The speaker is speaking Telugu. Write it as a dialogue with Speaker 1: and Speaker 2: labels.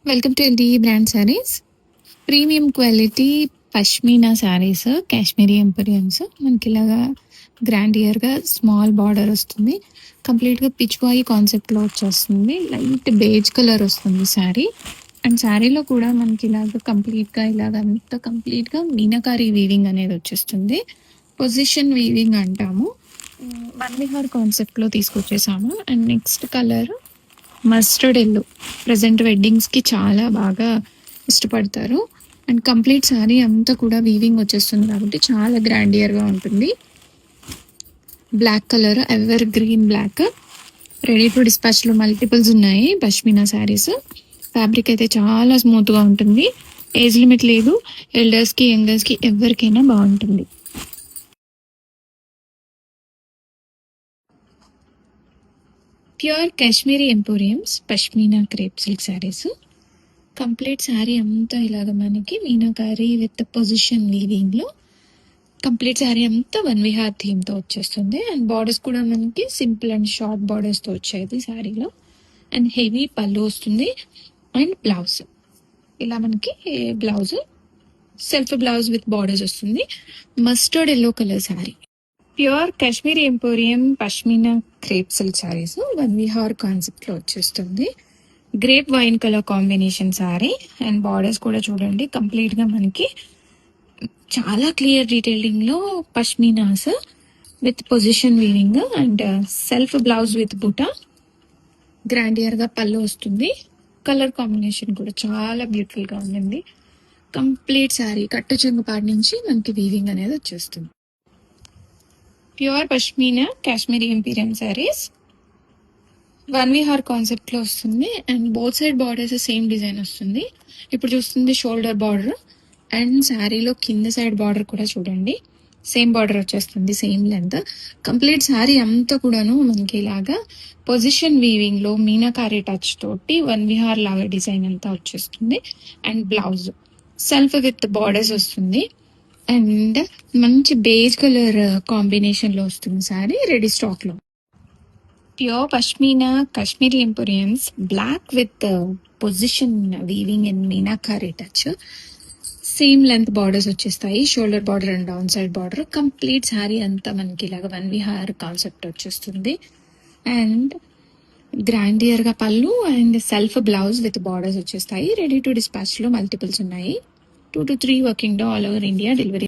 Speaker 1: Welcome to LD brand saris. Premium quality pashmina saris, Kashmiri emporiums. మనకి ఇలాగా గ్రాండియర్గా స్మాల్ బార్డర్ వస్తుంది. కంప్లీట్గా పిచ్వాయి కాన్సెప్ట్లో వచ్చేస్తుంది. లైట్ బేజ్ కలర్ వస్తుంది శారీ. అండ్ శారీలో కూడా మనకి ఇలాగ కంప్లీట్గా మీనకారీ వీవింగ్ అనేది వచ్చేస్తుంది. పొజిషన్ వీవింగ్ అంటాము. వన్ విహార్ కాన్సెప్ట్లో తీసుకొచ్చేసాము. And next colour mustard yellow. Present వెడ్డింగ్స్కి చాలా బాగా ఇష్టపడతారు. అండ్ కంప్లీట్ శారీ అంతా కూడా వీవింగ్ వచ్చేస్తుంది కాబట్టి చాలా గ్రాండియర్గా ఉంటుంది. Black colour, ever green black. Ready to డిస్పాచ్లో మల్టిపుల్స్ ఉన్నాయి పష్మీనా శారీస్. ఫ్యాబ్రిక్ అయితే చాలా స్మూత్గా ఉంటుంది. ఏజ్ లిమిట్ లేదు. ఎల్డర్స్కి, యంగర్స్కి ఎవరికైనా బాగుంటుంది. Pure Kashmiri emporiums pashmina crepe silk saris. Complete sari అంతా ఇలాగ మనకి మీనాకారి విత్ పొజిషన్ వీవింగ్లో కంప్లీట్ శారీ అంతా వన్ విహార్ థీమ్తో వచ్చేస్తుంది. అండ్ బార్డర్స్ కూడా మనకి సింపుల్ అండ్ షార్ట్ బార్డర్స్తో వచ్చేది శారీలో. అండ్ హెవీ పళ్ళు వస్తుంది. అండ్ బ్లౌజ్ ఇలా మనకి blouse self blouse with borders వస్తుంది. Mustard yellow colour sari. Pure Kashmiri emporium pashmina crepe silk saris వన్ విహార్ కాన్సెప్ట్లో వచ్చేస్తుంది. Grape wine colour combination sari. And borders కూడా చూడండి కంప్లీట్గా మనకి చాలా క్లియర్ డీటెయిలింగ్లో pashminas with position weaving and self blouse with buta. గ్రాండియర్గా పళ్ళు వస్తుంది. కలర్ కాంబినేషన్ కూడా చాలా బ్యూటిఫుల్గా ఉండింది. కంప్లీట్ శారీ కట్టు చెంగు పాటి నుంచి మనకి వీవింగ్ అనేది వచ్చేస్తుంది. ప్యూర్ పష్మీనా కాశ్మీరీ ఎంపీరియం శారీస్ వన్ విహార్ కాన్సెప్ట్లో వస్తుంది. And both side borders same design వస్తుంది. ఇప్పుడు చూస్తుంది షోల్డర్ బార్డర్. అండ్ శారీలో కింద సైడ్ బార్డర్ కూడా చూడండి సేమ్ బార్డర్ వచ్చేస్తుంది, సేమ్ లెంత్. కంప్లీట్ శారీ అంతా కూడాను మనకి ఇలాగా పొజిషన్ వీవింగ్లో మీనాకారీ టచ్ తోటి వన్ విహార్ లాగా డిజైన్ అంతా వచ్చేస్తుంది. And blouse self with borders వస్తుంది. అండ్ మంచి బేజ్ కలర్ కాంబినేషన్లో వస్తుంది శారీ రెడీ స్టాక్లో. Pure pashmina Kashmiri emporiums black with position weaving and meenakari touch. Same length borders వచ్చేస్తాయి. Shoulder border and down side border. Complete sari అంతా మనకి ఇలాగ వన్ విహార్ కాన్సెప్ట్ వచ్చేస్తుంది. అండ్ గ్రాండియర్గా పళ్ళు and self blouse with borders వచ్చేస్తాయి. రెడీ టు డిస్పాచ్లో మల్టిపుల్స్ ఉన్నాయి. 2 to 3 working day all over India delivery.